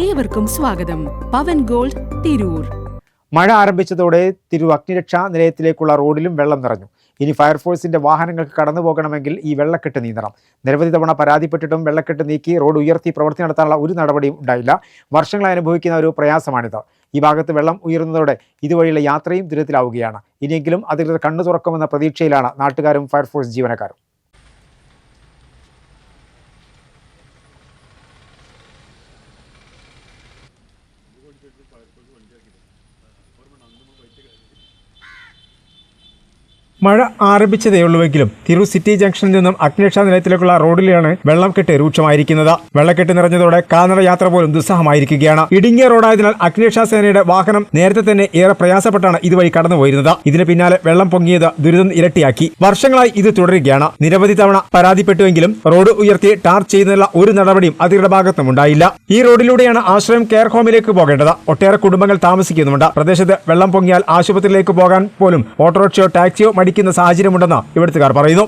ഏവർക്കും സ്വാഗതം. പവൻ ഗോൾഡ്, തിരൂർ. മഴ ആരംഭിച്ചതോടെ തിരൂർ അഗ്നിരക്ഷാ നിലയത്തിലേക്കുള്ള റോഡിലും വെള്ളം നിറഞ്ഞു. ഇനി ഫയർഫോഴ്സിന്റെ വാഹനങ്ങൾക്ക് കടന്നു പോകണമെങ്കിൽ ഈ വെള്ളക്കെട്ട് നീന്തണം. നിരവധി തവണ പരാതിപ്പെട്ടിട്ടും വെള്ളക്കെട്ട് നീക്കി റോഡ് ഉയർത്തി പ്രവൃത്തി നടത്താനുള്ള ഒരു നടപടിയും ഉണ്ടായില്ല. വർഷങ്ങളായി അനുഭവിക്കുന്ന ഒരു പ്രയാസമാണിത്. ഈ ഭാഗത്ത് വെള്ളം ഉയരുന്നതോടെ ഇതുവഴിയുള്ള യാത്രയും ദുരിതത്തിലാവുകയാണ്. ഇനിയെങ്കിലും അധികൃതർ കണ്ണു തുറക്കുമെന്ന പ്രതീക്ഷയിലാണ് നാട്ടുകാരും ഫയർഫോഴ്സ് ജീവനക്കാരും. മഴ ആരംഭിച്ചതേയുള്ളൂവെങ്കിലും തിരൂർ സിറ്റി ജംഗ്ഷനിൽ നിന്നും അഗ്നിരക്ഷാ നിലയത്തിലേക്കുള്ള റോഡിലാണ് വെള്ളക്കെട്ട് രൂക്ഷമായിരിക്കുന്നത്. വെള്ളക്കെട്ട് നിറഞ്ഞതോടെ കാൽനട യാത്ര പോലും ദുസ്സഹമായിരിക്കുകയാണ്. ഇടുങ്ങിയ റോഡായതിനാൽ അഗ്നിരക്ഷാ സേനയുടെ വാഹനം നേരത്തെ തന്നെ ഏറെ പ്രയാസപ്പെട്ടാണ് ഇതുവഴി കടന്നുപോയിരുന്നത്. ഇതിന് പിന്നാലെ വെള്ളം പൊങ്ങിയത് ദുരിതം ഇരട്ടിയാക്കി. വർഷങ്ങളായി ഇത് തുടരുകയാണ്. നിരവധി തവണ പരാതിപ്പെട്ടുവെങ്കിലും റോഡ് ഉയർത്തി ടാർ ചെയ്യുന്നതിനുള്ള ഒരു നടപടിയും അധികൃതരുടെ ഭാഗത്തും ഉണ്ടായില്ല. ഈ റോഡിലൂടെയാണ് ആശ്രയം കെയർ ഹോമിലേക്ക് പോകേണ്ടത്. ഒട്ടേറെ കുടുംബങ്ങൾ താമസിക്കുന്നുണ്ട്. പ്രദേശത്ത് വെള്ളം പൊങ്ങിയാൽ ആശുപത്രിയിലേക്ക് പോകാൻ പോലും ഓട്ടോറിക്ഷയോ ടാക്സിയോ മടിക്കുന്ന സാഹചര്യമുണ്ടെന്ന് ഇവിടുത്തുകാർ പറയുന്നു.